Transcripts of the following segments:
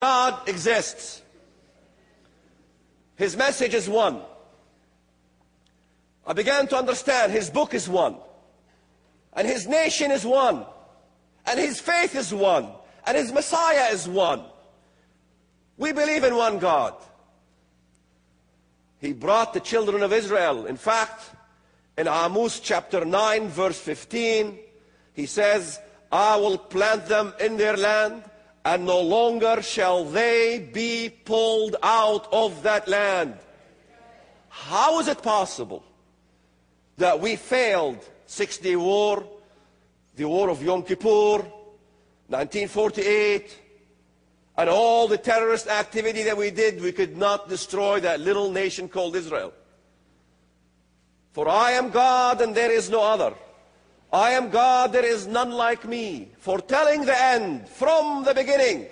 God exists. His message is one. I began to understand His book is one. And His nation is one. And His faith is one. And His Messiah is one. We believe in one God. He brought the children of Israel. In fact, in Amos chapter 9, verse 15, He says, I will plant them in their land, and no longer shall they be pulled out of that land. How is it possible that we failed 6-day war, the war of Yom Kippur, 1948, and all the terrorist activity that we did, we could not destroy that little nation called Israel? For I am God and there is no other. I am God, there is none like me, foretelling the end from the beginning.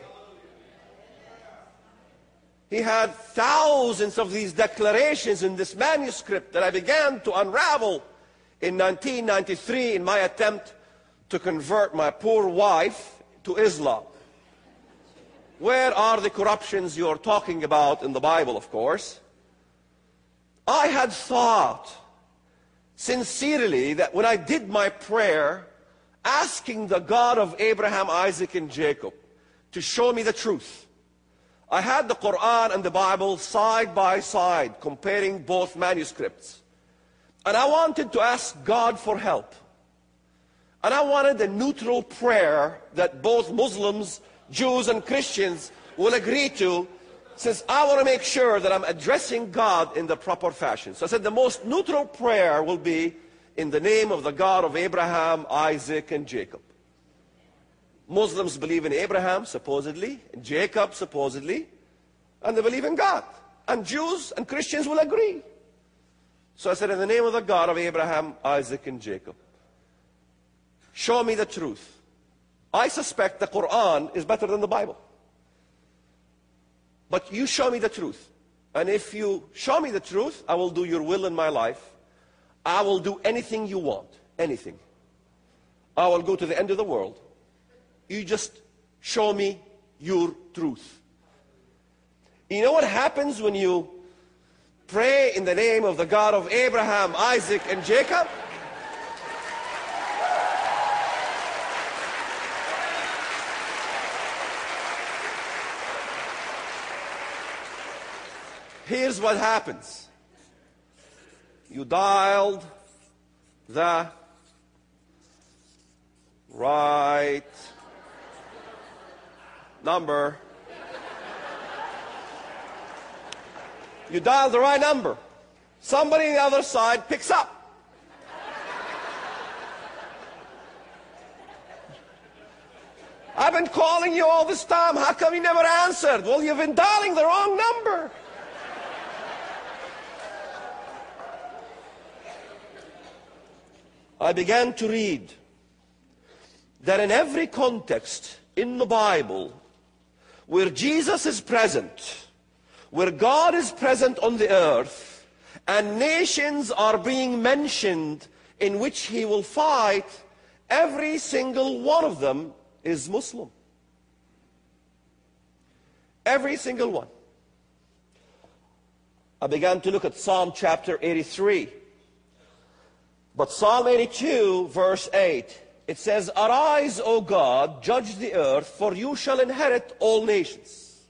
He had thousands of these declarations in this manuscript that I began to unravel in 1993 in my attempt to convert my poor wife to Islam. Where are the corruptions you're talking about in the Bible, of course? I had thought sincerely that when I did my prayer, asking the God of Abraham, Isaac, and Jacob to show me the truth, I had the Quran and the Bible side by side, comparing both manuscripts. And I wanted to ask God for help. And I wanted a neutral prayer that both Muslims, Jews, and Christians will agree to, since I want to make sure that I'm addressing God in the proper fashion. So I said the most neutral prayer will be in the name of the God of Abraham, Isaac, and Jacob. Muslims believe in Abraham, supposedly, and Jacob, supposedly, and they believe in God. And Jews and Christians will agree. So I said, in the name of the God of Abraham, Isaac, and Jacob, show me the truth. I suspect the Quran is better than the Bible. But you show me the truth. And if you show me the truth, I will do your will in my life. I will do anything you want. Anything. I will go to the end of the world. You just show me your truth. You know what happens when you pray in the name of the God of Abraham, Isaac, and Jacob? Here's what happens. You dialed the right number. You dialed the right number. Somebody on the other side picks up. I've been calling you all this time. How come you never answered? Well, you've been dialing the wrong number. I began to read that in every context in the Bible where Jesus is present, where God is present on the earth, and nations are being mentioned in which He will fight, every single one of them is Muslim. Every single one. I began to look at Psalm chapter 83. But Psalm 82, verse 8, it says, Arise, O God, judge the earth, for you shall inherit all nations.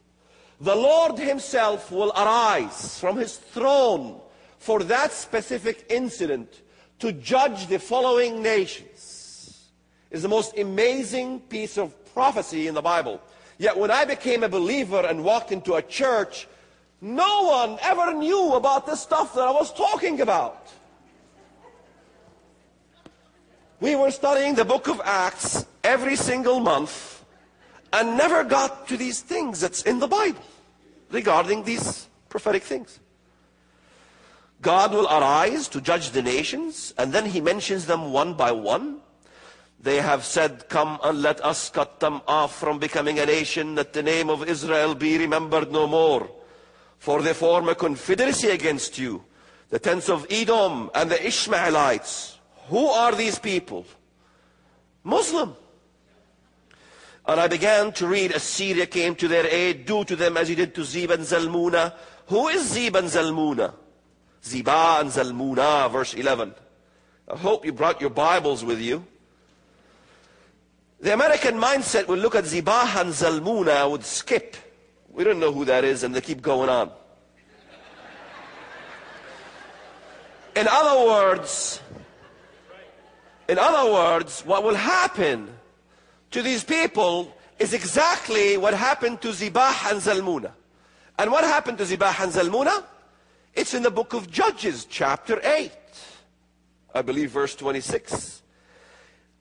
The Lord Himself will arise from His throne for that specific incident to judge the following nations. It's the most amazing piece of prophecy in the Bible. Yet when I became a believer and walked into a church, no one ever knew about the stuff that I was talking about. We were studying the book of Acts every single month and never got to these things that's in the Bible regarding these prophetic things. God will arise to judge the nations, and then He mentions them one by one. They have said, Come and let us cut them off from becoming a nation, that the name of Israel be remembered no more. For they form a confederacy against you, the tents of Edom and the Ishmaelites. Who are these people? Muslim. And I began to read, Assyria came to their aid, do to them as he did to Zeba and Zalmunna. Who is Zeba and Zalmunna? Zeba and Zalmunna, verse 11. I hope you brought your Bibles with you. The American mindset would look at Zeba and Zalmunna, would skip. We don't know who that is, and they keep going on. In other words, what will happen to these people is exactly what happened to Zeba and Zalmunna. And what happened to Zeba and Zalmunna? It's in the book of Judges, chapter 8. I believe verse 26.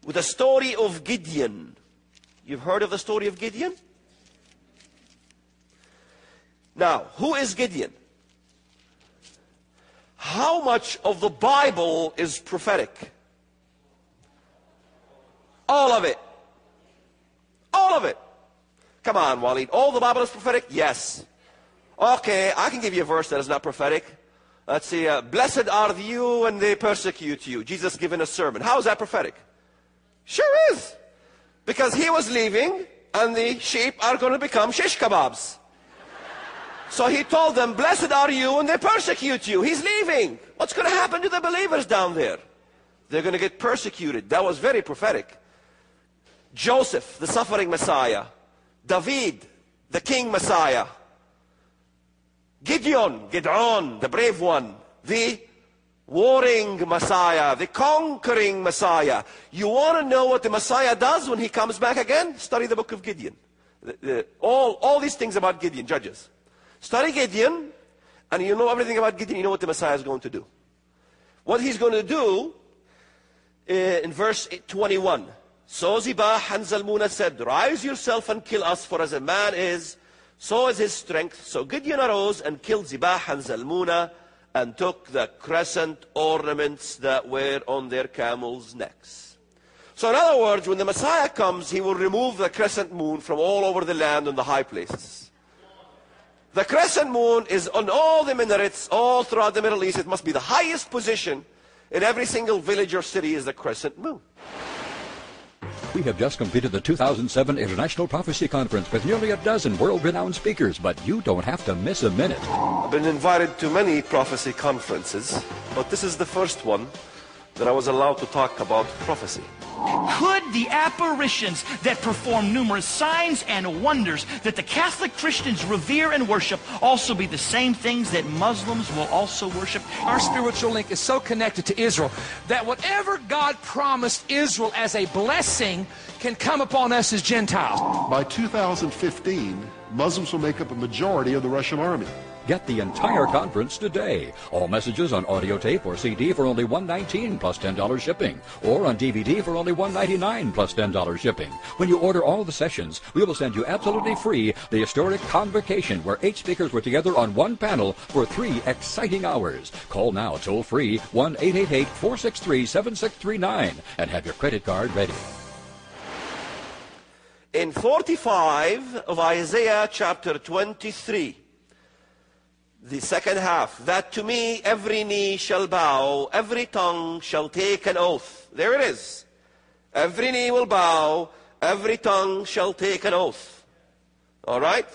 With the story of Gideon. You've heard of the story of Gideon? Now, who is Gideon? How much of the Bible is prophetic? All of it. All of it. Come on, Waleed. All the Bible is prophetic? Yes. Okay, I can give you a verse that is not prophetic. Let's see. Blessed are you when they persecute you. Jesus given a sermon. How is that prophetic? Sure is. Because he was leaving and the sheep are going to become shish kebabs. So he told them, blessed are you when they persecute you. He's leaving. What's going to happen to the believers down there? They're going to get persecuted. That was very prophetic. Joseph, the suffering Messiah. David, the king Messiah. Gideon, the brave one. The warring Messiah, the conquering Messiah. You want to know what the Messiah does when he comes back again? Study the book of Gideon. All these things about Gideon, Judges. Study Gideon, and you know everything about Gideon. You know what the Messiah is going to do. What he's going to do in verse 21. So Zeba and Zalmunna said, rise yourself and kill us, for as a man is, so is his strength. So Gideon arose and killed Zeba and Zalmunna, and took the crescent ornaments that were on their camels' necks. So in other words, when the Messiah comes, he will remove the crescent moon from all over the land on the high places. The crescent moon is on all the minarets, all throughout the Middle East. It must be the highest position in every single village or city is the crescent moon. We have just completed the 2007 International Prophecy Conference with nearly a dozen world-renowned speakers, but you don't have to miss a minute. I've been invited to many prophecy conferences, but this is the first one that I was allowed to talk about prophecy. Could the apparitions that perform numerous signs and wonders that the Catholic Christians revere and worship also be the same things that Muslims will also worship? Our spiritual link is so connected to Israel that whatever God promised Israel as a blessing can come upon us as Gentiles. By 2015, Muslims will make up a majority of the Russian army. Get the entire conference today. All messages on audio tape or CD for only $119 plus $10 shipping, or on DVD for only $199 plus $10 shipping. When you order all the sessions, we will send you absolutely free the historic Convocation, where 8 speakers were together on one panel for 3 exciting hours. Call now toll free 1-888-463-7639 and have your credit card ready. In 45 of Isaiah chapter 23, the second half, that to me every knee shall bow, every tongue shall take an oath. There it is. Every knee will bow, every tongue shall take an oath. All right?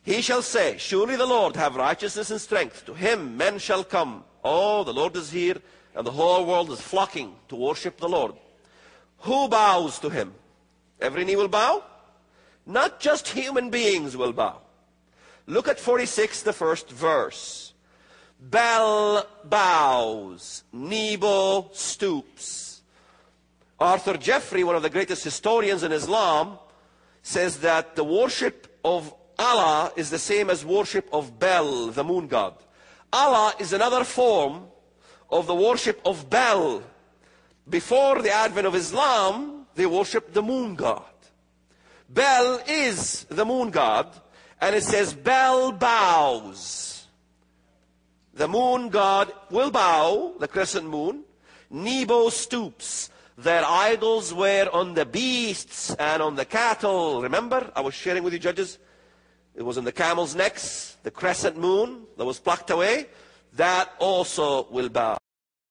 He shall say, surely the Lord have righteousness and strength. To him men shall come. Oh, the Lord is here, and the whole world is flocking to worship the Lord. Who bows to him? Every knee will bow? Not just human beings will bow. Look at 46, the first verse. Bel bows, Nebo stoops. Arthur Jeffrey, one of the greatest historians in Islam, says that the worship of Allah is the same as worship of Bel, the moon god. Allah is another form of the worship of Bel. Before the advent of Islam, they worshiped the moon god. Bel is the moon god. And it says, Bel bows. The moon god will bow, the crescent moon. Nebo stoops. Their idols were on the beasts and on the cattle. Remember, I was sharing with you, Judges. It was on the camel's necks, the crescent moon that was plucked away. That also will bow.